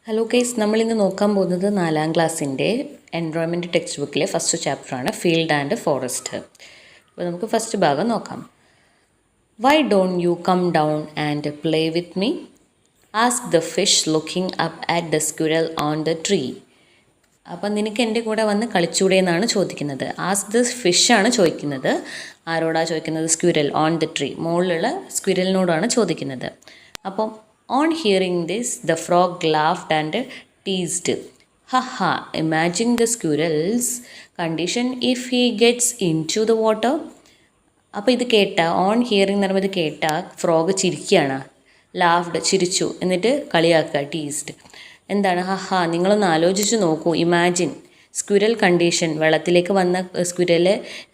Hello guys, നമ്മളിന്ന് നോക്കാൻ പോകുന്നത് 4ാം ക്ലാസ്സിൻ്റെ എൻവയോൺമെൻറ്റ് ടെക്സ്റ്റ് ബുക്കിലെ ഫസ്റ്റ് ചാപ്റ്ററാണ് ഫീൽഡ് ആൻഡ് ഫോറസ്റ്റ്. അപ്പോൾ നമുക്ക് ഫസ്റ്റ് ഭാഗം നോക്കാം. Why don't you come down and play with me? Ask the fish looking up at the squirrel on the tree. അപ്പം നിനക്ക് എൻ്റെ കൂടെ വന്ന് കളിച്ചൂടെ എന്നാണ് ചോദിക്കുന്നത്. ആസ്ക് ദ ഫിഷാണ് ചോദിക്കുന്നത്. ആരോടാണ് ചോദിക്കുന്നത്? സ്ക്വിറൽ ഓൺ ദ ട്രീ, മുകളിലുള്ള സ്ക്വിറലിനോടാണ് ചോദിക്കുന്നത്. അപ്പം on hearing this, the frog laughed and teased. Haha, imagine the squirrel's condition if he gets into the water. അപ്പോൾ ഇത് കേട്ട ഓൺ ഹിയറിംഗ് എന്ന് പറയുമ്പോൾ ഇത് കേട്ട ഫ്രോഗ് ചിരിക്കുകയാണ്. ലാഫ്ഡ്, ചിരിച്ചു, എന്നിട്ട് കളിയാക്കുക, ടീസ്ഡ്. എന്താണ്? ഹഹാ, നിങ്ങളൊന്ന് ആലോചിച്ച് നോക്കൂ. ഇമാജിൻ സ്ക്വിറൽ കണ്ടീഷൻ, വെള്ളത്തിലേക്ക് വന്ന സ്ക്വിറൽ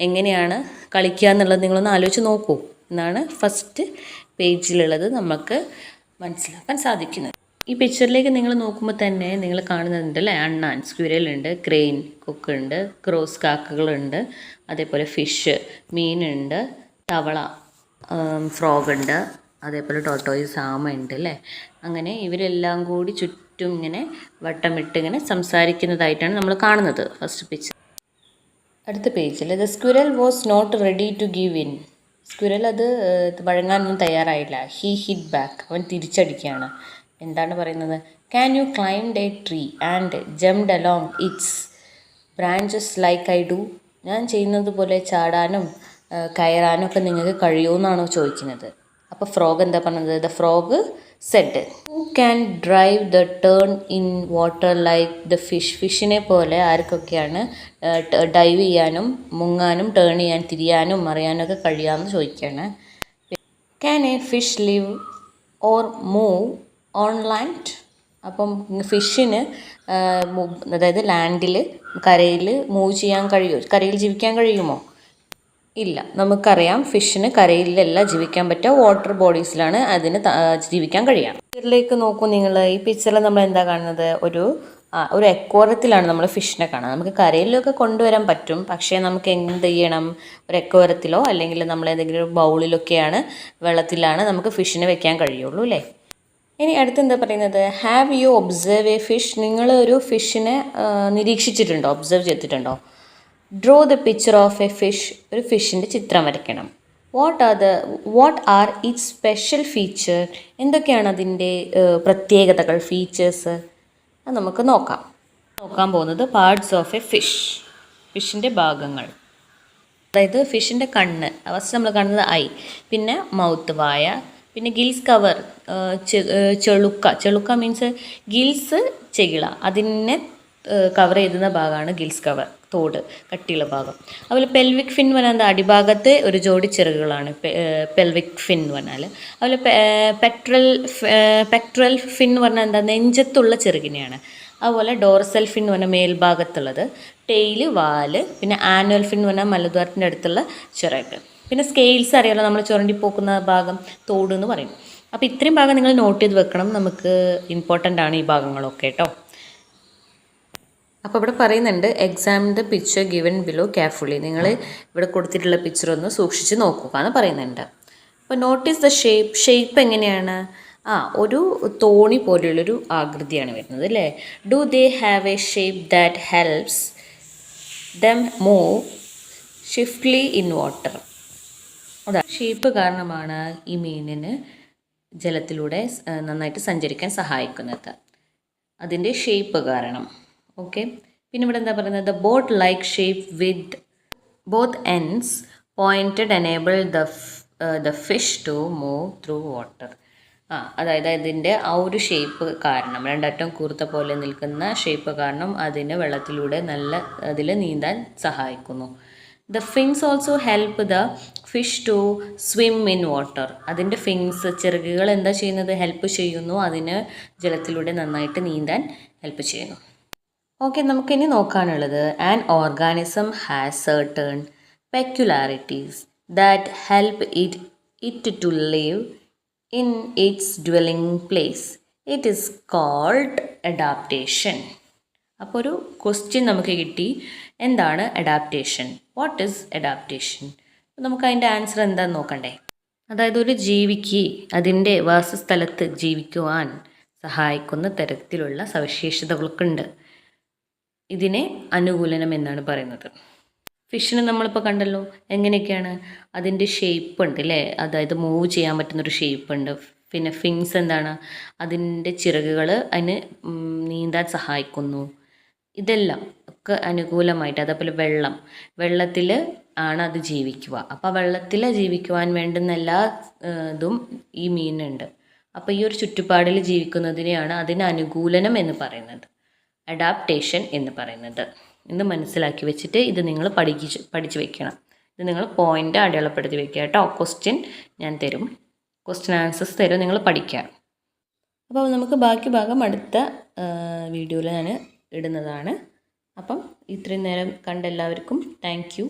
എങ്ങനെയാണ് കളിക്കുക എന്നുള്ളത് നിങ്ങളൊന്ന് ആലോചിച്ച് നോക്കൂ എന്നാണ് ഫസ്റ്റ് പേജിലുള്ളത് നമുക്ക് മനസ്സിലാക്കാൻ സാധിക്കുന്നത്. ഈ പിക്ചറിലേക്ക് നിങ്ങൾ നോക്കുമ്പോൾ തന്നെ നിങ്ങൾ കാണുന്നുണ്ട് അല്ലേ, അണ്ണാൻ, സ്ക്വിറലുണ്ട്, ക്രെയിൻ, കൊക്കുണ്ട്, ക്രോസ്, കാക്കകളുണ്ട്, അതേപോലെ ഫിഷ്, മീനുണ്ട്, തവള, ഫ്രോഗ് ഉണ്ട്, അതേപോലെ ടോട്ടോയിസ്, ആമ ഉണ്ട് അല്ലേ. അങ്ങനെ ഇവരെല്ലാം കൂടി ചുറ്റും ഇങ്ങനെ വട്ടമിട്ട് ഇങ്ങനെ സംസാരിക്കുന്നതായിട്ടാണ് നമ്മൾ കാണുന്നത് ഫസ്റ്റ് പിക്ചർ. അടുത്ത പേജിൽ the squirrel was not ready to give in. Squirrel അത് വഴങ്ങാനൊന്നും തയ്യാറായില്ല. ഹി ഹിറ്റ് ബാക്ക്, അവൻ തിരിച്ചടിക്കുകയാണ്. എന്താണ് പറയുന്നത്? Can you climbed A tree and jumped along it's branches like I do? ഞാൻ ചെയ്യുന്നത് പോലെ ചാടാനും കയറാനും ഒക്കെ നിങ്ങൾക്ക് കഴിയുമെന്നാണോ ചോദിക്കുന്നത്. അപ്പോൾ ഫ്രോഗ് എന്താ പറഞ്ഞത്? The frog said, who can drive the turn in water like the fish? ഫിഷിനെ പോലെ ആർക്കൊക്കെയാണ് ഡൈവ് ചെയ്യാനും മുങ്ങാനും ടേൺ ചെയ്യാൻ, തിരിയാനും മറിയാനും ഒക്കെ കഴിയാമെന്ന് ചോദിക്കുകയാണ്. Can A fish live or move on land? അപ്പം ഫിഷിന് അതായത് ലാൻഡിൽ, കരയിൽ മൂവ് ചെയ്യാൻ കഴിയുമോ? കരയിൽ ജീവിക്കാൻ കഴിയുമോ? ഇല്ല. നമുക്കറിയാം ഫിഷിന് കരയിലല്ല ജീവിക്കാൻ പറ്റുക, വാട്ടർ ബോഡീസിലാണ് അതിന് ജീവിക്കാൻ കഴിയാം. പിക്ചറിലേക്ക് നോക്കൂ നിങ്ങൾ. ഈ പിക്ചറിൽ നമ്മൾ എന്താ കാണുന്നത്? ഒരു എക്വോറത്തിലാണ് നമ്മൾ ഫിഷിനെ കാണുന്നത്. നമുക്ക് കരയിലൊക്കെ കൊണ്ടുവരാൻ പറ്റും, പക്ഷേ നമുക്ക് എന്ത് ചെയ്യണം? ഒരു എക്വോറത്തിലോ അല്ലെങ്കിൽ നമ്മൾ ഏതെങ്കിലും ഒരു ബൗളിലൊക്കെയാണ്, വെള്ളത്തിലാണ് നമുക്ക് ഫിഷിനെ വെക്കാൻ കഴിയുള്ളൂ അല്ലേ. ഇനി അടുത്തെന്താ പറയുന്നത്? Have you observe A fish? നിങ്ങൾ ഒരു ഫിഷിനെ നിരീക്ഷിച്ചിട്ടുണ്ടോ? ഒബ്സർവ് ചെയ്തിട്ടുണ്ടോ? Draw the picture of A fish. ഒരു ഫിഷിൻ്റെ ചിത്രം വരയ്ക്കണം. What are it's special feature? എന്തൊക്കെയാണ് അതിൻ്റെ പ്രത്യേകതകൾ, ഫീച്ചേഴ്സ്? അത് നമുക്ക് നോക്കാൻ പോകുന്നത് പാർട്സ് ഓഫ് എ ഫിഷ്, ഫിഷിൻ്റെ ഭാഗങ്ങൾ. അതായത് ഫിഷിൻ്റെ കണ്ണ്, ഫസ്റ്റ് നമ്മൾ കാണുന്നത് ഐ, പിന്നെ മൗത്ത്, വായ, പിന്നെ ഗിൽസ് കവർ, ചെളുക്ക മീൻസ് ഗിൽസ്, ചെകിള, അതിനെ കവർ ചെയ്യുന്ന ഭാഗമാണ് ഗിൽസ് കവർ, തോട്, കട്ടിയുള്ള ഭാഗം. അതുപോലെ പെൽവിക് ഫിൻ എന്ന് പറഞ്ഞാൽ അടിഭാഗത്ത് ഒരു ജോഡി ചിറകുകളാണ് പെൽവിക് ഫിൻ എന്ന് പറഞ്ഞാൽ. അതുപോലെ പെക്ട്രൽ ഫിൻ എന്ന് പറഞ്ഞാൽ എന്താ? നെഞ്ചത്തുള്ള ചിറകിനെയാണ്. അതുപോലെ ഡോർസൽ ഫിൻ എന്ന് പറഞ്ഞാൽ മേൽഭാഗത്തുള്ളത്, ടെയില്, വാല്, പിന്നെ ആനുവൽ ഫിൻ എന്ന് പറഞ്ഞാൽ മലദ്വാരത്തിൻ്റെ അടുത്തുള്ള ചിറക്, പിന്നെ സ്കെയിൽസ് അറിയാലോ, നമ്മൾ ചുരണ്ടി പോക്കുന്ന ഭാഗം തോട് എന്ന് പറയും. അപ്പോൾ ഇത്രയും ഭാഗം നിങ്ങൾ നോട്ട് ചെയ്ത് വെക്കണം, നമുക്ക് ഇമ്പോർട്ടൻ്റ് ആണ് ഈ ഭാഗങ്ങളൊക്കെ കേട്ടോ. അപ്പോൾ ഇവിടെ പറയുന്നുണ്ട് examine the picture given below carefully. നിങ്ങൾ ഇവിടെ കൊടുത്തിട്ടുള്ള പിക്ചർ ഒന്ന് സൂക്ഷിച്ച് നോക്കുക എന്ന് പറയുന്നുണ്ട്. അപ്പോൾ നോട്ടീസ് ദ ഷേപ്പ് എങ്ങനെയാണ്? ഒരു തോണി പോലെയുള്ളൊരു ആകൃതിയാണ് വരുന്നത് അല്ലേ. Do they have A shape that helps dum move swiftly in water? അതാ ഷേപ്പ് കാരണമാണ് ഈ മീനിന് ജലത്തിലൂടെ നന്നായിട്ട് സഞ്ചരിക്കാൻ സഹായിക്കുന്നത്, അതിൻ്റെ ഷേപ്പ് കാരണം. ഓക്കെ. പിന്നെ ഇവിടെ എന്താ പറയുന്നത്? The boat like shape with both ends pointed enable the fish to move through water. അതായത് അതിൻ്റെ ഒരു ഷേപ്പ് കാരണം, രണ്ടറ്റം കൂർത്ത പോലെ നിൽക്കുന്ന ഷേപ്പ് കാരണം അതിന് വെള്ളത്തിലൂടെ അതിൽ നീന്താൻ സഹായിക്കുന്നു. The fins also help the fish to swim in water. അതിൻ്റെ ഫിൻസ്, ചിറകുകൾ എന്താ ചെയ്യുന്നത്? ഹെൽപ്പ് ചെയ്യുന്നു, അതിന് ജലത്തിലൂടെ നന്നായിട്ട് നീന്താൻ ഹെൽപ്പ് ചെയ്യുന്നു. ഓക്കെ, നമുക്കിനി നോക്കാനുള്ളത് an organism has certain peculiarities that help it to live in its dwelling place. It is called adaptation. അപ്പോൾ ഒരു ക്വസ്റ്റ്യൻ നമുക്ക് കിട്ടി, എന്താണ് അഡാപ്റ്റേഷൻ? What is adaptation? നമുക്ക് അതിൻ്റെ ആൻസർ എന്താണെന്ന് നോക്കണ്ടേ. അതായത് ഒരു ജീവിക്ക് അതിൻ്റെ വാസസ്ഥലത്ത് ജീവിക്കുവാൻ സഹായിക്കുന്ന തരത്തിലുള്ള സവിശേഷതകളൊക്കെ ഇതിനെ അനുകൂലനം എന്നാണ് പറയുന്നത്. ഫിഷിന് നമ്മളിപ്പോൾ കണ്ടല്ലോ എങ്ങനെയൊക്കെയാണ്, അതിൻ്റെ ഷേപ്പ് ഉണ്ട് അല്ലേ, അതായത് മൂവ് ചെയ്യാൻ പറ്റുന്നൊരു ഷേപ്പ് ഉണ്ട്. പിന്നെ ഫിൻസ് എന്താണ്, അതിൻ്റെ ചിറകുകൾ അതിന് നീന്താൻ സഹായിക്കുന്നു. ഇതെല്ലാം ഒക്കെ അനുകൂലമായിട്ട്. അതേപോലെ വെള്ളത്തിൽ ആണ് അത് ജീവിക്കുക. അപ്പോൾ വെള്ളത്തിൽ ജീവിക്കുവാൻ വേണ്ടുന്ന എല്ലാ ഇതും ഈ മീനുണ്ട്. അപ്പോൾ ഈ ഒരു ചുറ്റുപാടിൽ ജീവിക്കുന്നതിനെയാണ് അതിന് അനുകൂലനം എന്ന് പറയുന്നത്, അഡാപ്റ്റേഷൻ എന്ന് പറയുന്നത്. എന്ന് മനസ്സിലാക്കി വെച്ചിട്ട് ഇത് നിങ്ങൾ പഠിച്ച് വെക്കണം. ഇത് നിങ്ങൾ പോയിൻ്റ് അടയാളപ്പെടുത്തി വെക്കുക കേട്ടോ. ക്വസ്റ്റ്യൻ ഞാൻ തരും, ക്വസ്റ്റ്യൻ ആൻസേഴ്സ് തരും, നിങ്ങൾ പഠിക്കുക. അപ്പോൾ നമുക്ക് ബാക്കി ഭാഗം അടുത്ത വീഡിയോയിൽ ഞാൻ ഇടുന്നതാണ്. അപ്പം ഇത്രയും നേരം കണ്ട എല്ലാവർക്കും താങ്ക് യു.